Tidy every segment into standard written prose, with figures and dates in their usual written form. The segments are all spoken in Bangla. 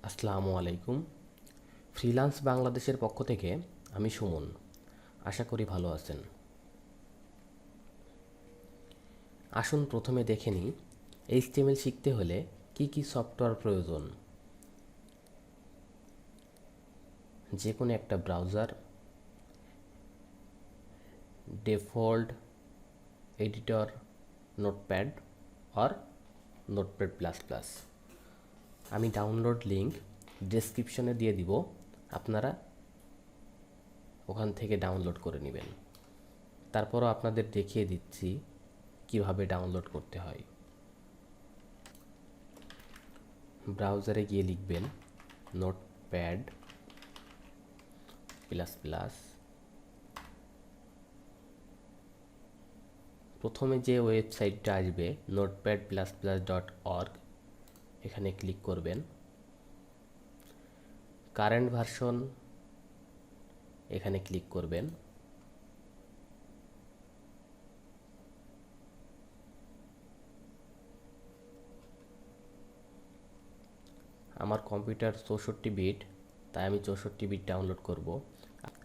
আসসালামু আলাইকুম। ফ্রিল্যান্স বাংলাদেশের পক্ষ থেকে আমি সুমন। আশা করি ভালো আছেন। আসুন প্রথমে দেখে নিই এইচটিএমএল শিখতে হলে কি কি সফটওয়্যার প্রয়োজন। যে কোনো একটা ব্রাউজার, ডিফল্ট এডিটর, নোটপ্যাড আর নোটপ্যাড প্লাস প্লাস। আমি ডাউনলোড লিঙ্ক ডেসক্রিপশনে দিয়ে দিব, আপনারা ওখান থেকে ডাউনলোড করে নেবেন। তারপরও আপনাদের দেখিয়ে দিচ্ছি কিভাবে ডাউনলোড করতে হয়। ব্রাউজারে গিয়ে লিখবেন নোটপ্যাড প্লাস প্লাস। প্রথমে যে ওয়েবসাইটটা আসবে notepad++ এখানে ক্লিক করবেন। কারেন্ট ভার্সন এখানে ক্লিক করবেন। আমার কম্পিউটার 64 বিট, তাই আমি 64 বিট ডাউনলোড করব।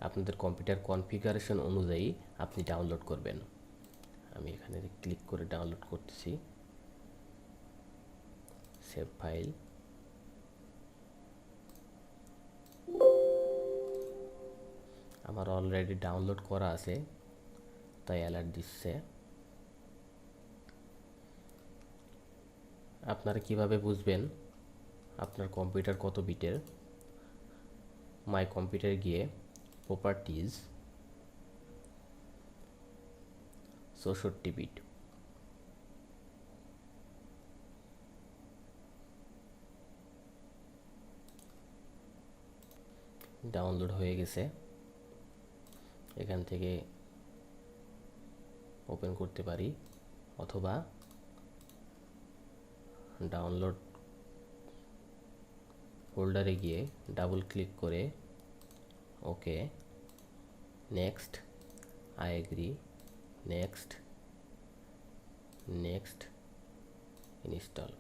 আপনাদের কম্পিউটার কনফিগারেশন অনুযায়ী আপনি ডাউনলোড করবেন। আমি এখানে ক্লিক করে ডাউনলোড করতেছি। Save file. আমার অলরেডি ডাউনলোড করা আছে, তাই অ্যালার্ট দিচ্ছে। আপনারা কিভাবে বুঝবেন আপনার কম্পিউটার কত বিটের? মাই কম্পিউটার গিয়ে প্রপার্টিজ 64 বিট, ডাউনলোড হয়ে গেছে। এখান থেকে ওপেন করতে পারি, অথবা ডাউনলোড ফোল্ডারে গিয়ে ডাবল ক্লিক করে okay, next, I agree, next, next, install.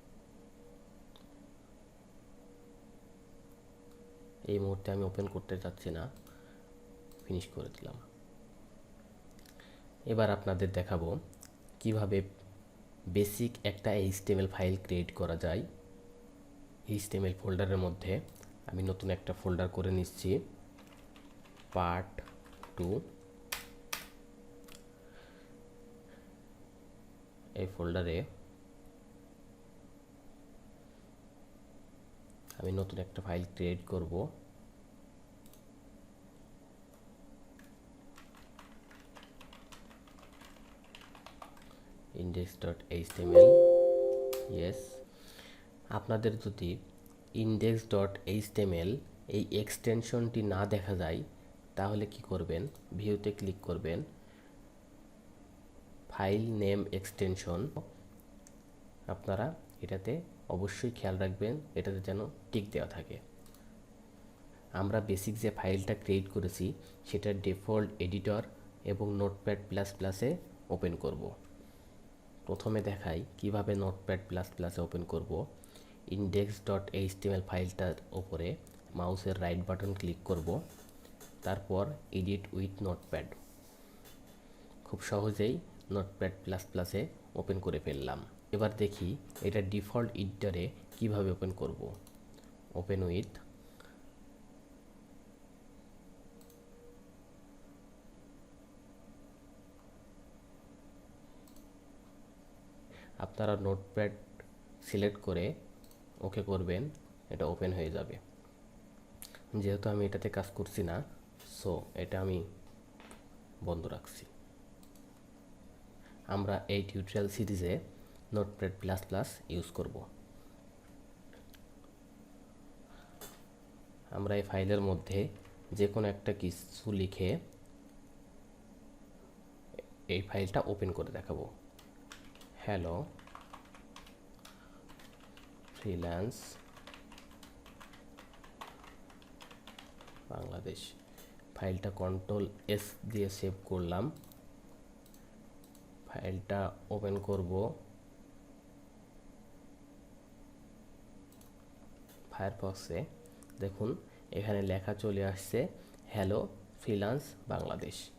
এই মুহূর্তে আমি ওপেন করতে চাচ্ছি না, ফিনিশ করে দিলাম। এবার আপনাদের দেখাবো কিভাবে বেসিক একটা এইচটিএমএল ফাইল ক্রিয়েট করা যায়। এইচটিএমএল ফোল্ডারের মধ্যে আমি নতুন একটা ফোল্ডার করে নিচ্ছি, পার্ট 2। এই ফোল্ডারে আমি নতুন একটা ফাইল ক্রিয়েট করব। index.html। ইয়েস। আপনাদের যদি index.html এই এক্সটেনশনটি না দেখা যায়, তাহলে কি করবেন? ভিউতে ক্লিক করবেন, ফাইল নেম এক্সটেনশন। আপনারা এটাতে অবশ্যই খেয়াল রাখবেন, এটাতে যেন টিক দেওয়া থাকে। আমরা বেসিক যে ফাইলটা ক্রিয়েট করেছি সেটা ডিফল্ট এডিটর এবং নোটপ্যাড প্লাস প্লাসে ওপেন করব। প্রথমে দেখাই কিভাবে নোটপ্যাড প্লাস প্লাসে ওপেন করব। index.html ফাইলটার ওপরে মাউসের রাইট বাটন ক্লিক করব, তারপর এডিট উইথ নোটপ্যাড। খুব সহজেই নোটপ্যাড প্লাস প্লাসে ওপেন করে ফেললাম। এবার দেখি এটা ডিফল্ট এডিটরে কিভাবে ওপেন করব। ওপেন উইথ, আপনারা নোটপ্যাড সিলেক্ট করে ওকে করবেন, এটা ওপেন হয়ে যাবে। যেহেতু আমি এটাতে কাজ করছি না, সো এটা আমি বন্ধ রাখছি। আমরা এই টিউটোরিয়াল সিরিজে নোটপ্যাড প্লাস প্লাস ইউজ করব। আমরা এই ফাইলের মধ্যে যে কোনো একটা কিছু লিখে এই ফাইলটা ওপেন করে দেখাবো। Hello freelance Bangladesh. ফাইলটা Ctrl+S দিয়ে সেভ করলাম। ফাইলটা ওপেন করব। ফায়ারফক্সে দেখুন এখানে লেখা চলে আসছে হ্যালো ফ্রিল্যান্স বাংলাদেশ।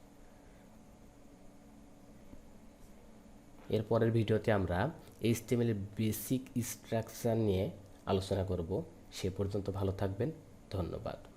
এরপরের ভিডিওতে আমরা HTML এর বেসিক স্ট্রাকচার নিয়ে আলোচনা করব। সে পর্যন্ত ভালো থাকবেন। ধন্যবাদ।